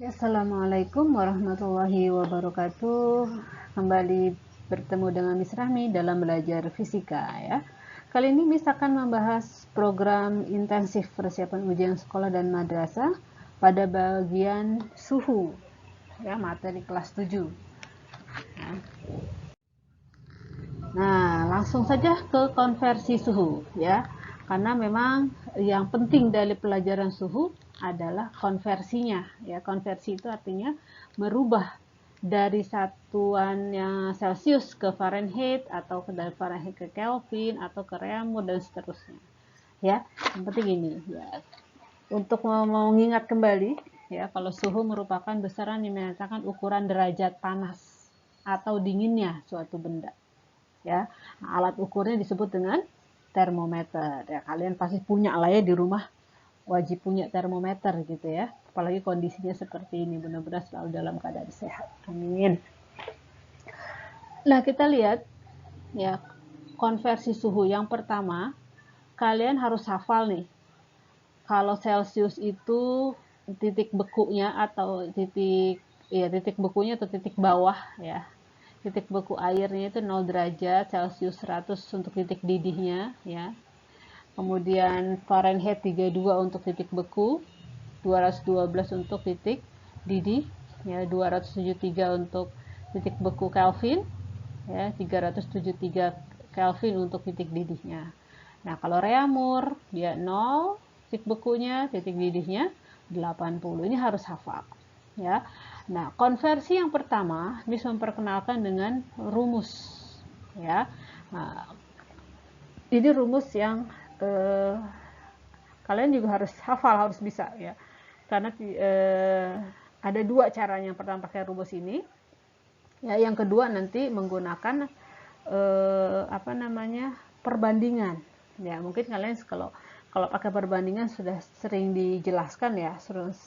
Assalamualaikum warahmatullahi wabarakatuh. Kembali bertemu dengan Miss Rahmi dalam belajar fisika ya. Kali ini Miss akan membahas program intensif persiapan ujian sekolah dan madrasah pada bagian suhu ya, materi kelas 7. Nah, langsung saja ke konversi suhu ya. Karena memang yang penting dari pelajaran suhu adalah konversinya ya. Konversi itu artinya merubah dari satuan yang Celsius ke Fahrenheit atau dari Fahrenheit ke Kelvin atau ke Reaumur dan seterusnya. Ya, yang penting ini ya. Untuk mengingat kembali ya, kalau suhu merupakan besaran yang menyatakan ukuran derajat panas atau dinginnya suatu benda. Ya, alat ukurnya disebut dengan termometer. Ya, kalian pasti punya lah ya di rumah, wajib punya termometer gitu ya. Apalagi kondisinya seperti ini, benar-benar selalu dalam keadaan sehat. Amin. Nah, kita lihat ya, konversi suhu yang pertama, kalian harus hafal nih. Kalau Celsius itu titik bekunya atau titik bekunya atau titik bawah ya. Titik beku airnya itu 0 derajat Celsius, 100 untuk titik didihnya ya. Kemudian Fahrenheit 32 untuk titik beku, 212 untuk titik didih ya, 273 untuk titik beku Kelvin ya, 373 Kelvin untuk titik didihnya. Nah, kalau Reaumur dia 0 titik bekunya, titik didihnya 80. Ini harus hafal ya. Nah, konversi yang pertama bisa memperkenalkan dengan rumus ya. Nah, ini rumus yang kalian juga harus hafal, harus bisa ya. Karena ada dua caranya. Yang pertama pakai rumus ini. Ya, yang kedua nanti menggunakan perbandingan. Ya, mungkin kalian kalau pakai perbandingan sudah sering dijelaskan ya,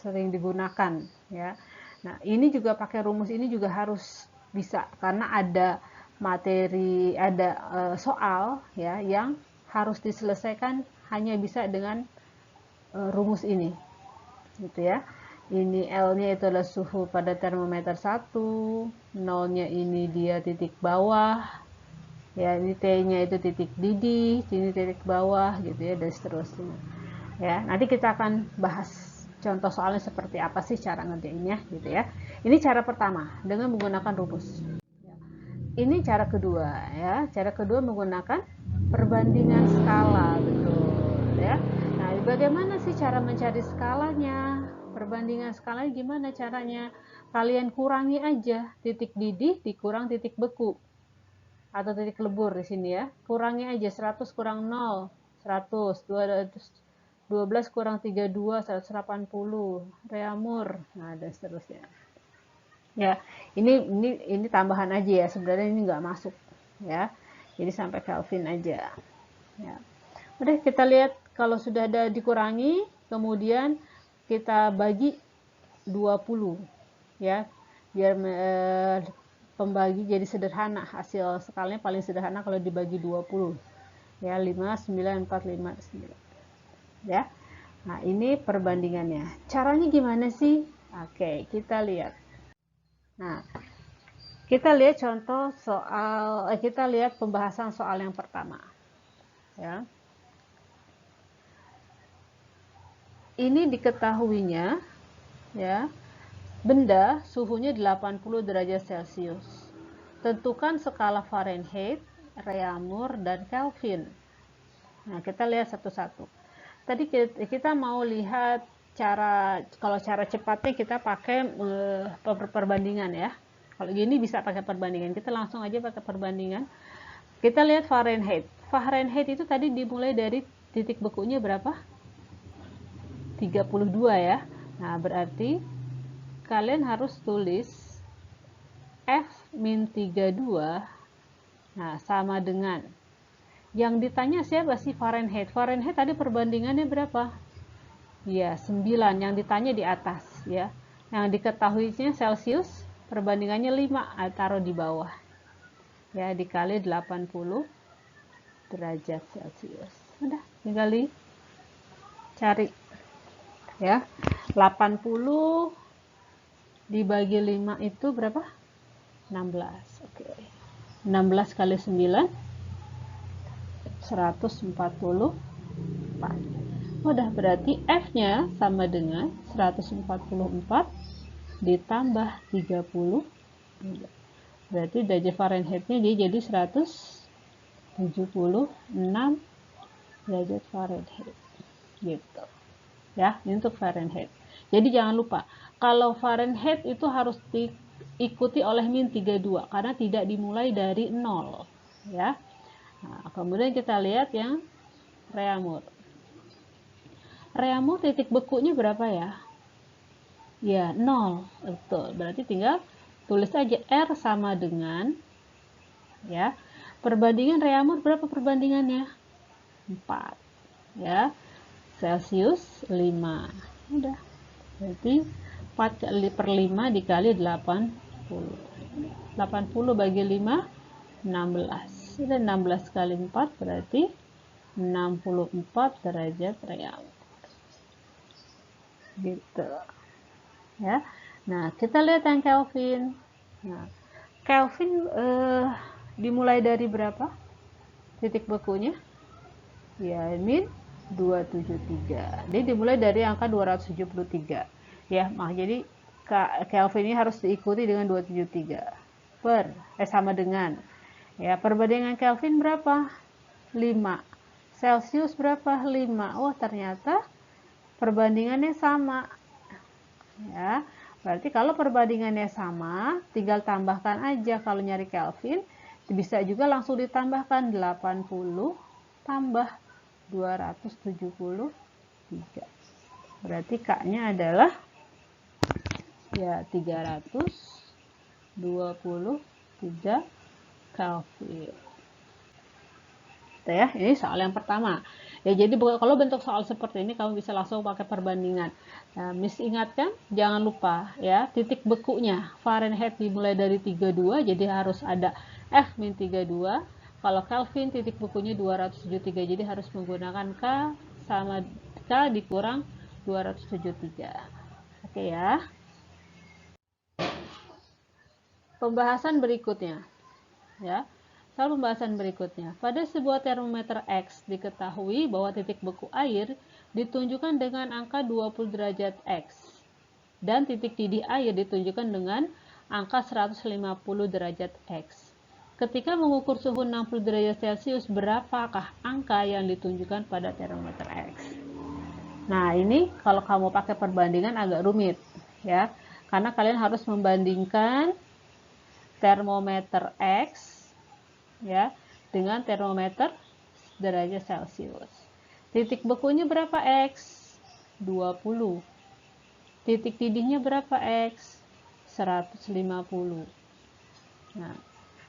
sering digunakan ya. Nah, ini juga pakai rumus ini juga harus bisa karena ada materi, ada soal ya yang harus diselesaikan hanya bisa dengan rumus ini. Gitu ya. Ini L-nya itu adalah suhu pada termometer 1, 0-nya ini dia titik bawah, ya ini T-nya itu titik didih, ini titik bawah gitu ya, dan seterusnya. Ya, nanti kita akan bahas contoh soalnya seperti apa sih cara ngerjainnya gitu ya. Ini cara pertama dengan menggunakan rumus. Ini cara kedua ya. Cara kedua menggunakan perbandingan skala, betul ya. Nah, bagaimana sih cara mencari skalanya? Perbandingan skalanya gimana caranya? Kalian kurangi aja titik didih dikurang titik beku atau titik lebur di sini ya. Kurangi aja 100 kurang 0, 100, 12 kurang 32, 180, Reaumur. Nah, dan seterusnya. Ya, ini tambahan aja ya. Sebenarnya ini nggak masuk ya. Jadi sampai Kelvin aja. Ya. Udah kita lihat kalau sudah ada dikurangi, kemudian kita bagi 20 ya. Biar pembagi jadi sederhana, hasil skalanya paling sederhana kalau dibagi 20. Ya, 5 9 4 5 9. Ya. Nah, ini perbandingannya. Caranya gimana sih? Oke, kita lihat. Nah, kita lihat contoh soal, kita lihat pembahasan soal yang pertama. Ya. Ini diketahuinya ya, benda suhunya 80 derajat Celcius. Tentukan skala Fahrenheit, Reaumur, dan Kelvin. Nah, kita lihat satu-satu. Tadi kita mau lihat kalau cara cepatnya kita pakai perbandingan ya. Kalau gini bisa pakai perbandingan. Kita langsung aja pakai perbandingan. Kita lihat Fahrenheit. Fahrenheit itu tadi dimulai dari titik bekunya berapa? 32 ya. Nah, berarti kalian harus tulis F-32. Nah, sama dengan yang ditanya siapa sih Fahrenheit? Fahrenheit tadi perbandingannya berapa? Ya, 9. Yang ditanya di atas ya. Yang diketahuinya Celsius, perbandingannya 5, taruh di bawah. Ya, dikali 80 derajat Celcius. Udah, tinggal dicari. Ya. 80 dibagi 5 itu berapa? 16. Oke. 16 kali 9 144. Udah, berarti F-nya sama dengan 144 ditambah 30. Berarti derajat Fahrenheit-nya dia jadi 176 derajat Fahrenheit. Gitu. Ya, ini untuk Fahrenheit. Jadi jangan lupa, kalau Fahrenheit itu harus diikuti oleh min 32 karena tidak dimulai dari 0, ya. Nah, kemudian kita lihat yang Reaumur. Reaumur titik bekunya berapa ya? Ya, 0. Betul. Berarti tinggal tulis aja R sama dengan, ya. Perbandingan Reaumur berapa perbandingannya? 4. Ya. Celcius 5. Udah. Berarti 4 per 5 dikali 80. 80 bagi 5 16. Sudah 16 kali 4 berarti 64 derajat Reaumur. Gitu. Ya. Nah, kita lihat yang Kelvin. Nah, Kelvin dimulai dari berapa? Titik bekunya? Ya, min 273. Dia dimulai dari angka 273. Ya, jadi Kelvin ini harus diikuti dengan 273 sama dengan, ya, perbandingan Kelvin berapa? 5. Celcius berapa? 5. Oh, ternyata perbandingannya sama. Ya, berarti kalau perbandingannya sama, tinggal tambahkan aja. Kalau nyari Kelvin, bisa juga langsung ditambahkan 80 tambah 273. Berarti K-nya adalah ya 323 Kelvin. Ya, ini soal yang pertama. Ya, jadi kalau bentuk soal seperti ini kamu bisa langsung pakai perbandingan. Nah, Miss ingatkan jangan lupa ya, titik bekunya Fahrenheit dimulai dari 32, jadi harus ada F-32. Kalau Kelvin titik bekunya 273, jadi harus menggunakan K sama K dikurang 273. Oke ya. Pembahasan berikutnya. Ya. Soal pembahasan berikutnya, pada sebuah termometer X diketahui bahwa titik beku air ditunjukkan dengan angka 20 derajat X dan titik didih air ditunjukkan dengan angka 150 derajat X. Ketika mengukur suhu 60 derajat Celcius, berapakah angka yang ditunjukkan pada termometer X? Nah, ini kalau kamu pakai perbandingan agak rumit, ya, karena kalian harus membandingkan termometer X, ya, dengan termometer derajat Celcius. Titik bekunya berapa X? 20. Titik didihnya berapa X? 150. Nah,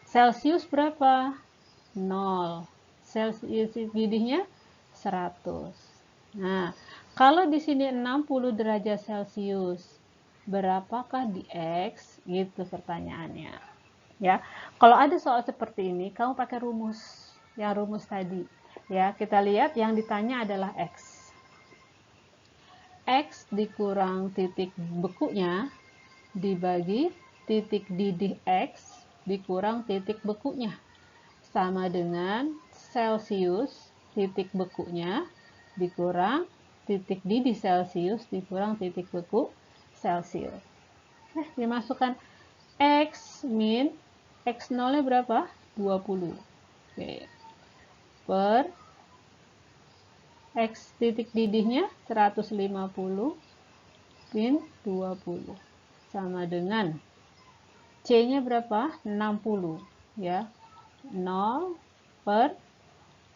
Celcius berapa? 0. Celcius didihnya 100. Nah, kalau di sini 60 derajat Celcius, berapakah di X? Gitu pertanyaannya. Ya, kalau ada soal seperti ini, kamu pakai rumus, yang rumus tadi. Ya, kita lihat yang ditanya adalah X. X dikurang titik bekunya dibagi titik didih X dikurang titik bekunya. Sama dengan Celcius titik bekunya dikurang titik didih Celcius dikurang titik beku Celcius. Dimasukkan X min X0-nya berapa? 20. Oke. Per X titik didihnya 150 min 20. Sama dengan C-nya berapa? 60. Ya. 0 per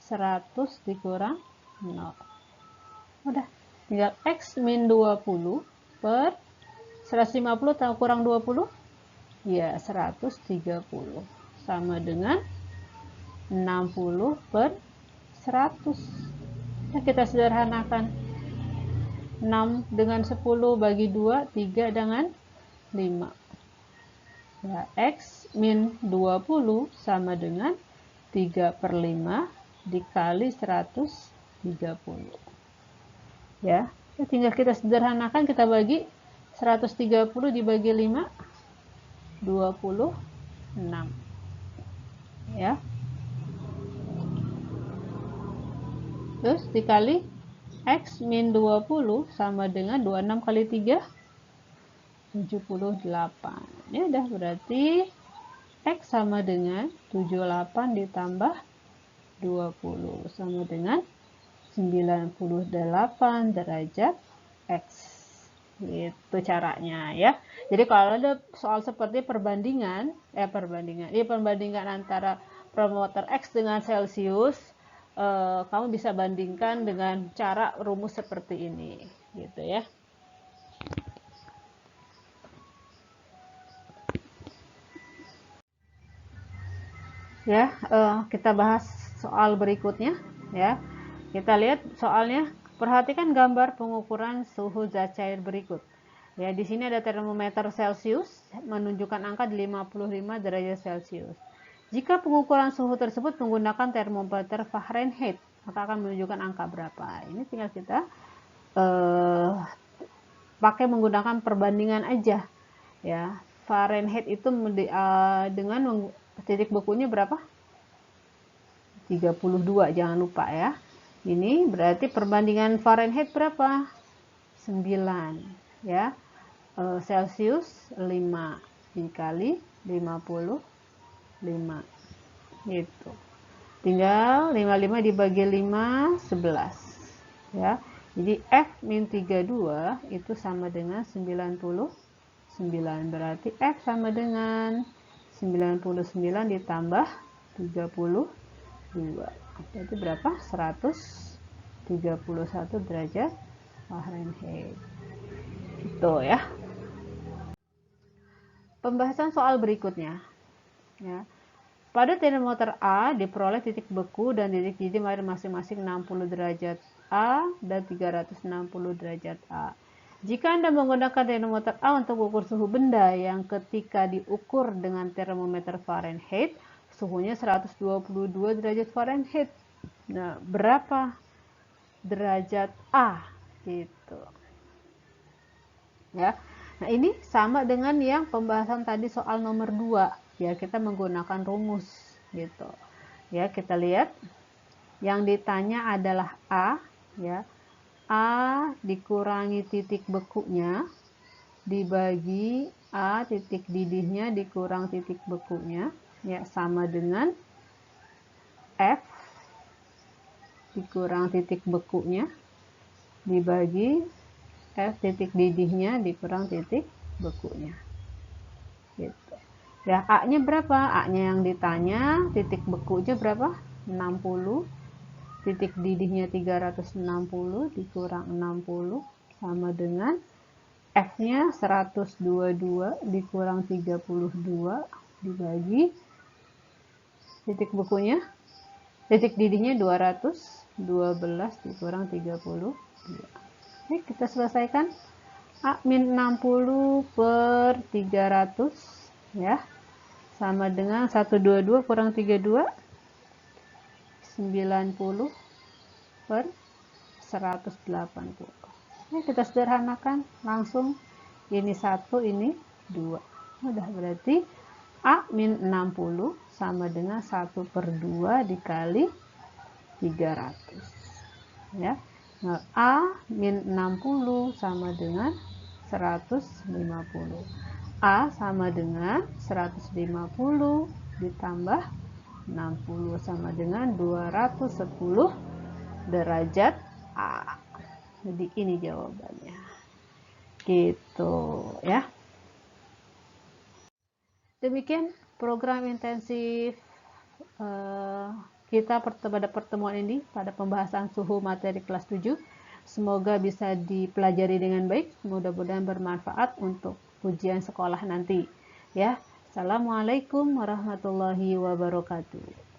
100 dikurang 0. Udah. Tinggal X min 20 per 150 kurang 20. Ya, 130 sama dengan 60 per 100. Nah, kita sederhanakan. 6 dengan 10 bagi 2, 3 dengan 5. Ya, X min 20 sama dengan 3 per 5 dikali 130. Ya, tinggal kita sederhanakan, kita bagi 130 dibagi 5, 26. Ya. Terus dikali X min 20 sama dengan 26 kali 3, 78. Ya udah, berarti X sama dengan 78 ditambah 20 sama dengan 98 derajat X. Itu caranya ya. Jadi kalau ada soal seperti perbandingan antara promoter X dengan Celsius, kamu bisa bandingkan dengan cara rumus seperti ini gitu ya. Ya, kita bahas soal berikutnya ya. Kita lihat soalnya, perhatikan gambar pengukuran suhu zat cair berikut. Ya, di sini ada termometer Celsius menunjukkan angka di 55 derajat Celcius. Jika pengukuran suhu tersebut menggunakan termometer Fahrenheit, maka akan menunjukkan angka berapa. Ini tinggal kita pakai menggunakan perbandingan aja ya. Fahrenheit itu dengan titik bekunya berapa? 32, jangan lupa ya. Ini berarti perbandingan Fahrenheit berapa? 9 ya. Celsius 5 dikali 55 gitu. Tinggal 55 dibagi 5, 11 ya. Jadi F-32 itu sama dengan 99, berarti F sama dengan 99 ditambah 32, berarti berapa? 131 derajat Fahrenheit. Itu ya. Pembahasan soal berikutnya ya. Pada termometer A diperoleh titik beku dan titik didih masing-masing 60 derajat A dan 360 derajat A. Jika Anda menggunakan termometer A untuk mengukur suhu benda yang ketika diukur dengan termometer Fahrenheit, suhunya 122 derajat Fahrenheit. Nah, berapa derajat A? Gitu. Ya. Nah, ini sama dengan yang pembahasan tadi soal nomor 2. Ya, kita menggunakan rumus gitu. Ya, kita lihat yang ditanya adalah A, ya. A dikurangi titik bekunya dibagi A titik didihnya dikurang titik bekunya, ya, sama dengan F dikurang titik bekunya dibagi F titik didihnya dikurang titik bekunya gitu. Ya, A-nya berapa? A-nya yang ditanya, titik bekunya berapa? 60, titik didihnya 360 dikurang 60 sama dengan F-nya 122 dikurang 32 dibagi titik bekunya, titik didihnya 212 dikurang 32. Oke, kita selesaikan. A-60 per 300 ya, sama dengan 122 kurang 32, 90 per 180. Ini kita sederhanakan langsung, ini 1, ini 2. Udah, berarti A-60 sama dengan 1 per 2 dikali 300 ya. Nah, A-60 sama dengan 150. A sama dengan 150 ditambah 60 sama dengan 210 derajat A. Jadi ini jawabannya. Gitu ya. Demikian program intensif kita pada pertemuan ini, pada pembahasan suhu materi kelas 7. Semoga bisa dipelajari dengan baik, mudah-mudahan bermanfaat untuk ujian sekolah nanti ya. Assalamualaikum warahmatullahi wabarakatuh.